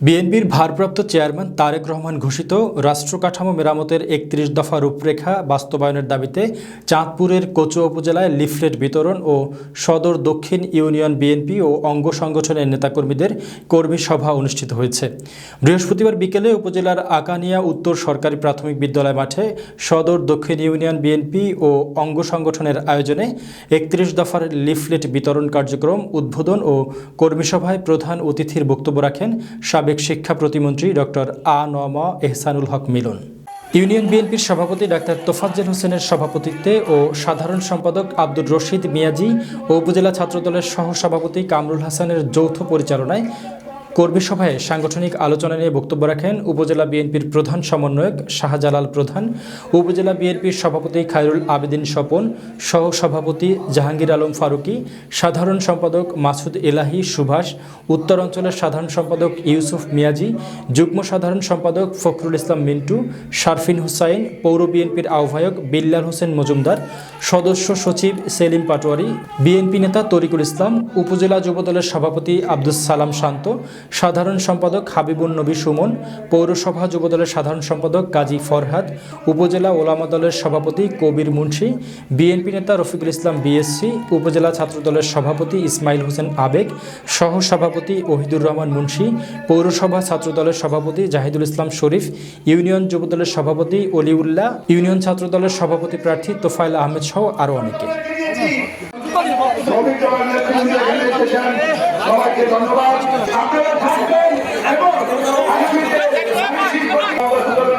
বিএনপির ভারপ্রাপ্ত চেয়ারম্যান তারেক রহমান ঘোষিত রাষ্ট্র কাঠামো মেরামতের ৩১ দফা রূপরেখা বাস্তবায়নের দাবিতে চাঁদপুরের কচুয়া উপজেলায় লিফলেট বিতরণ ও সদর দক্ষিণ ইউনিয়ন বিএনপি ও অঙ্গ সংগঠনের নেতাকর্মীদের কর্মী সভা অনুষ্ঠিত হয়েছে। বৃহস্পতিবার বিকেলে উপজেলার আকানিয়া উত্তর সরকারি প্রাথমিক বিদ্যালয় মাঠে সদর দক্ষিণ ইউনিয়ন বিএনপি ও অঙ্গ সংগঠনের আয়োজনে ৩১ দফার লিফলেট বিতরণ কার্যক্রম উদ্বোধন ও কর্মী সভায় প্রধান অতিথির বক্তব্য রাখেন সাবেক শিক্ষা প্রতিমন্ত্রী ডক্টর আ.ন.ম এহসানুল হক মিলন। ইউনিয়ন বিএনপির সভাপতি ডাক্তার তোফাজ্জল হোসেনের সভাপতিত্বে ও সাধারণ সম্পাদক আব্দুর রশিদ মিয়াজি ও উপজেলা ছাত্রদলের সহসভাপতি কামরুল হাসানের যৌথ পরিচালনায় কর্মী সভায় সাংগঠনিক আলোচনা নিয়ে বক্তব্য রাখেন উপজেলা বিএনপির প্রধান সমন্বয়ক শাহজালাল প্রধান, উপজেলা বিএনপির সভাপতি খায়রুল আবেদিন স্বপন, সহসভাপতি জাহাঙ্গীর আলম ফারুকী, সাধারণ সম্পাদক মাসুদ এলাহি সুভাষ, উত্তর অঞ্চলের সাধারণ সম্পাদক ইউসুফ মিয়াজি, যুগ্ম সাধারণ সম্পাদক ফখরুল ইসলাম মিন্টু, শারফিন হুসাইন, পৌর বিএনপির আহ্বায়ক বিল্লাল হোসেন মজুমদার, সদস্য সচিব সেলিম পাটোয়ারি, বিএনপি নেতা তরিকুল ইসলাম, উপজেলা যুবদলের সভাপতি আব্দুস সালাম শান্ত, সাধারণ সম্পাদক হাবিবুন নবী সুমন, পৌরসভা যুবদলের সাধারণ সম্পাদক কাজী ফরহাদ, উপজেলা ওলামা দলের সভাপতি কবির মুন্সি, বিএনপি নেতা রফিকুল ইসলাম বিএসসি, উপজেলা ছাত্রদলের সভাপতি ইসমাইল হোসেন আবেগ, সহ সভাপতি ওহিদুর রহমান মুন্সি, পৌরসভা ছাত্রদলের সভাপতি জাহিদুল ইসলাম শরীফ, ইউনিয়ন যুবদলের সভাপতি অলিউল্লাহ, ইউনিয়ন ছাত্রদলের সভাপতি প্রার্থী তোফায়েল আহমেদ সহ আরও অনেকে। সবাইকে ধন্যবাদ। আপনারা থাকবেন এবং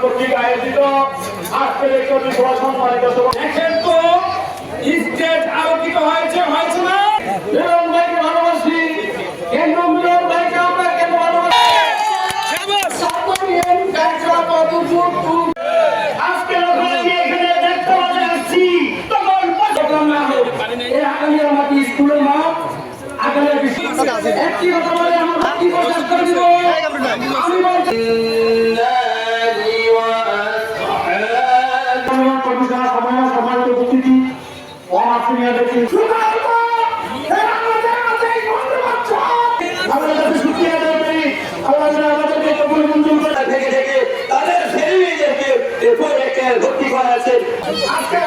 কর্তৃক আয়োজিত আজকের এই কবি সভা সম্মানিত দেখেন তো স্টেট আলোকিত হয়েছে না? মিলন ভাইকে ভালোবাসি, কেন্দ্র মিলন ভাইকে আমরা কেন ভালোবাসি? আজকে এখানে দেখতে পাচ্ছি তখন না হোক এই আকালিয়া মাটি স্কুলের মাঠ একটি কথা বলে আমরা কি প্রকাশ করে দিব। আমি বলছি সমাজ উপস্থিতি অনাসনীয় ব্যক্তি তাদের ভর্তি করা আছে। আজকে